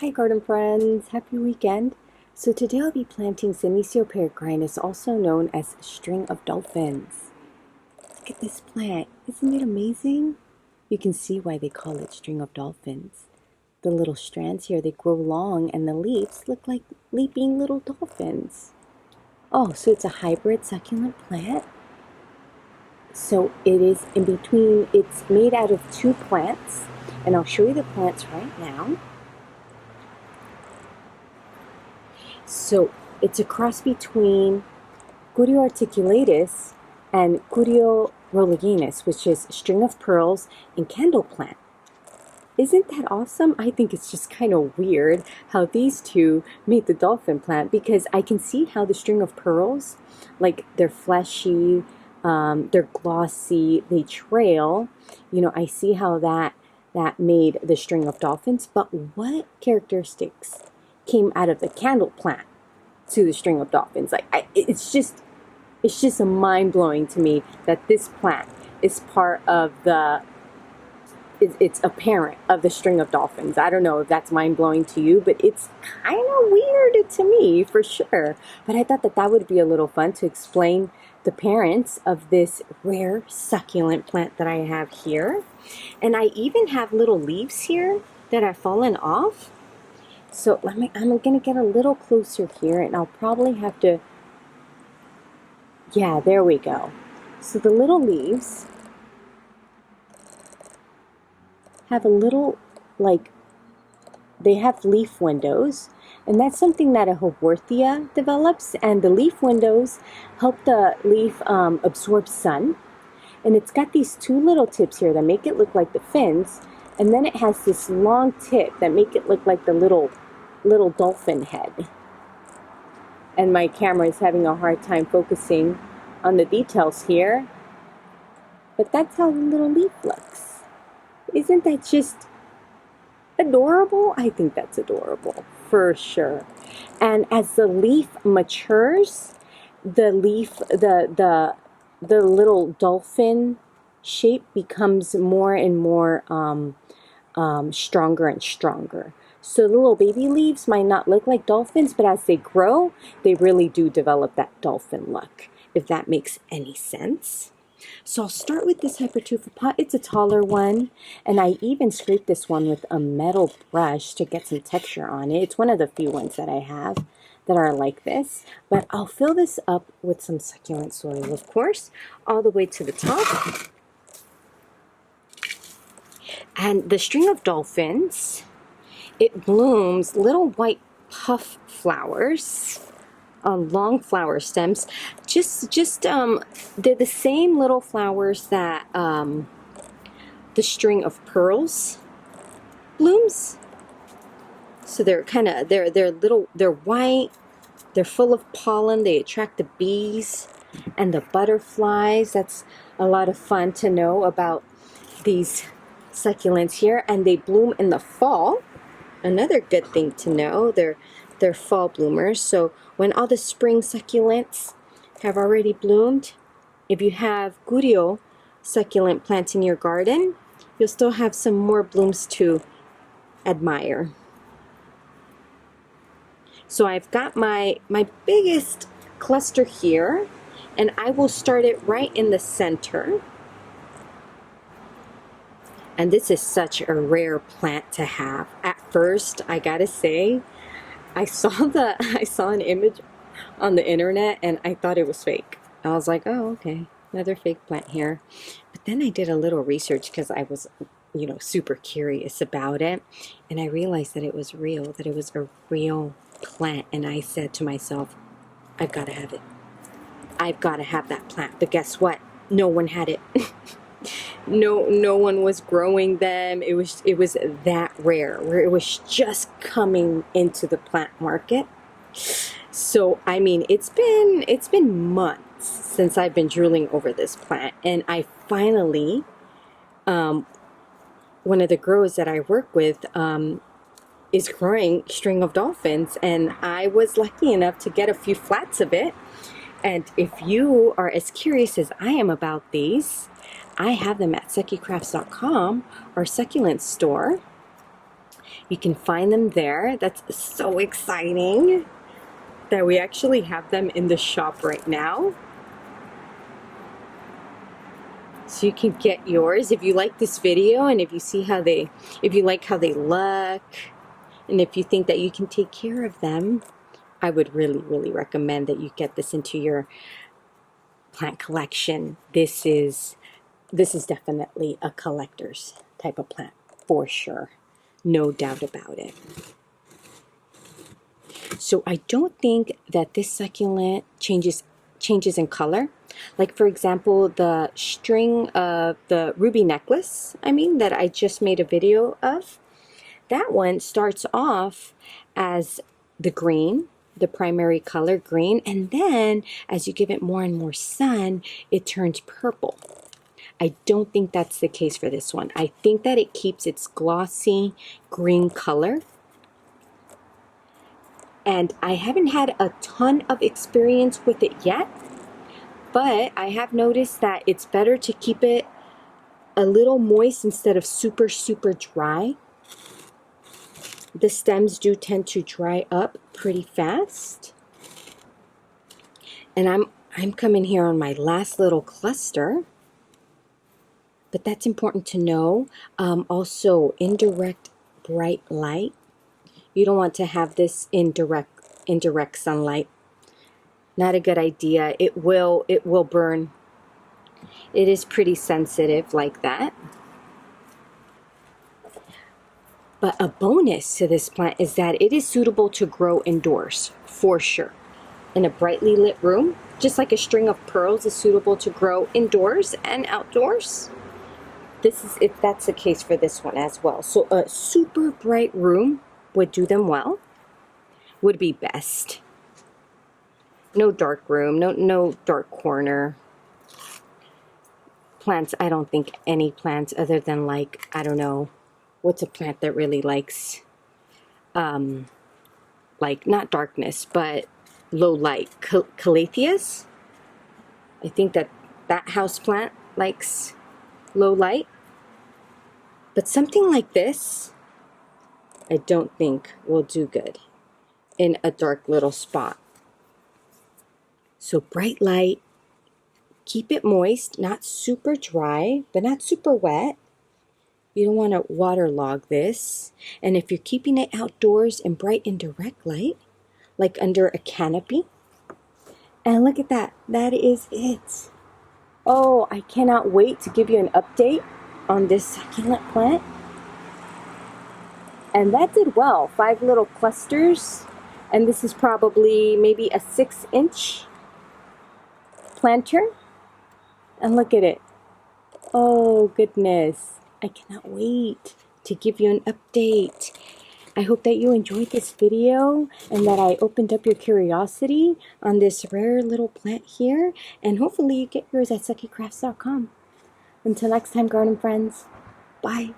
Hi garden friends, happy weekend. So today I'll be planting Senecio peregrinus, also known as string of dolphins. Look at this plant, isn't it amazing? You can see why they call it string of dolphins. The little strands here, they grow long and the leaves look like leaping little dolphins. Oh, so it's a hybrid succulent plant. So it is in between, it's made out of two plants, and I'll show you the plants right now. So it's a cross between Curio Articulatus and Curio Rowleyanus, which is string of pearls and candle plant. Isn't that awesome? I think it's just kind of weird how these two made the dolphin plant, because I can see how the string of pearls, like they're fleshy, they're glossy, they trail. I see how that made the string of dolphins, but what characteristics came out of the candle plant to the string of dolphins? It's just a mind-blowing to me that this plant is part of it's a parent of the string of dolphins. I don't know if that's mind-blowing to you, but it's kind of weird to me for sure. But I thought that would be a little fun to explain the parents of this rare succulent plant that I have here. And I even have little leaves here that have fallen off. So I'm going to get a little closer here, and I'll probably have to, yeah, there we go. So the little leaves have a little, they have leaf windows, and that's something that a Haworthia develops, and the leaf windows help the leaf absorb sun. And it's got these two little tips here that make it look like the fins, and then it has this long tip that make it look like the little dolphin head. And my camera is having a hard time focusing on the details here, but that's how the little leaf looks. Isn't that just adorable? I think that's adorable for sure. And as the leaf matures, the little dolphin shape becomes more and more stronger and stronger. So the little baby leaves might not look like dolphins, but as they grow, they really do develop that dolphin look, if that makes any sense. So I'll start with this hypertufa pot. It's a taller one, and I even scraped this one with a metal brush to get some texture on it. It's one of the few ones that I have that are like this. But I'll fill this up with some succulent soil, of course, all the way to the top. And the string of dolphins, it blooms little white puff flowers on long flower stems. They're the same little flowers that the string of pearls blooms. So they're they're white, they're full of pollen, they attract the bees and the butterflies. That's a lot of fun to know about these succulents here, and they bloom in the fall. Another good thing to know, they're fall bloomers. So when all the spring succulents have already bloomed, if you have Curio succulent plants in your garden, you'll still have some more blooms to admire. So I've got my biggest cluster here, and I will start it right in the center. And this is such a rare plant to have. At first, I gotta say, I saw an image on the internet and I thought it was fake. I was like, oh, okay, another fake plant here. But then I did a little research because I was, super curious about it. And I realized that it was real, that it was a real plant. And I said to myself, I've got to have it. I've got to have that plant. But guess what? No one had it. No one was growing them. It was that rare, where it was just coming into the plant market. So I mean, it's been months since I've been drooling over this plant, and I finally, one of the growers that I work with is growing string of dolphins, and I was lucky enough to get a few flats of it. And if you are as curious as I am about these, I have them at suckycrafts.com, our succulent store. You can find them there. That's so exciting that we actually have them in the shop right now. So you can get yours if you like this video, and if you see how if you like how they look, and if you think that you can take care of them, I would really recommend that you get this into your plant collection. This is definitely a collector's type of plant for sure. No doubt about it. So I don't think that this succulent changes in color. Like for example, the string of the ruby necklace, that I just made a video of, that one starts off as the green, the primary color green, and then as you give it more and more sun, it turns purple. I don't think that's the case for this one. I think that it keeps its glossy green color. And I haven't had a ton of experience with it yet, but I have noticed that it's better to keep it a little moist instead of super dry. The stems do tend to dry up pretty fast. And I'm coming here on my last little cluster, but that's important to know. Also, indirect bright light. You don't want to have this in direct sunlight. Not a good idea. It will burn. It is pretty sensitive like that. But a bonus to this plant is that it is suitable to grow indoors, for sure. In a brightly lit room, just like a string of pearls is suitable to grow indoors and outdoors. This is if that's the case for this one as well. So a super bright room would do them well, would be best. No dark room, no dark corner. Plants, I don't think any plants other than like, I don't know, what's a plant that really likes, like not darkness, but low light? Calatheas? I think that house plant likes low light. But something like this, I don't think will do good in a dark little spot. So bright light, keep it moist, not super dry, but not super wet. You don't want to waterlog this. And if you're keeping it outdoors in bright indirect light, like under a canopy, and look at that, that is it. Oh, I cannot wait to give you an update on this succulent plant. And that did well, 5 little clusters, and this is probably maybe a 6-inch planter. And look at it. Oh goodness, I cannot wait to give you an update. I hope that you enjoyed this video and that I opened up your curiosity on this rare little plant here, and hopefully you get yours at suckycrafts.com. Until next time, garden friends, bye.